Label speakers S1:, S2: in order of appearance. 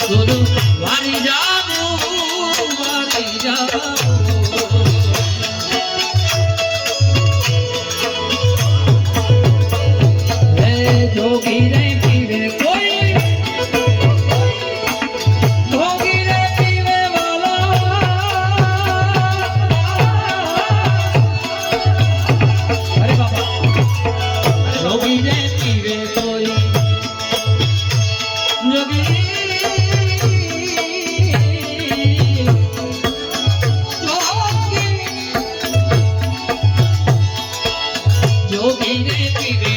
S1: સુર વારી જાવું વારી જાવું હે જોગી રે પીવે કોઈ જોગી રે પીવે વાલા અરે બાબા જોગી રે પીવે કોઈ જોગી રે પીવે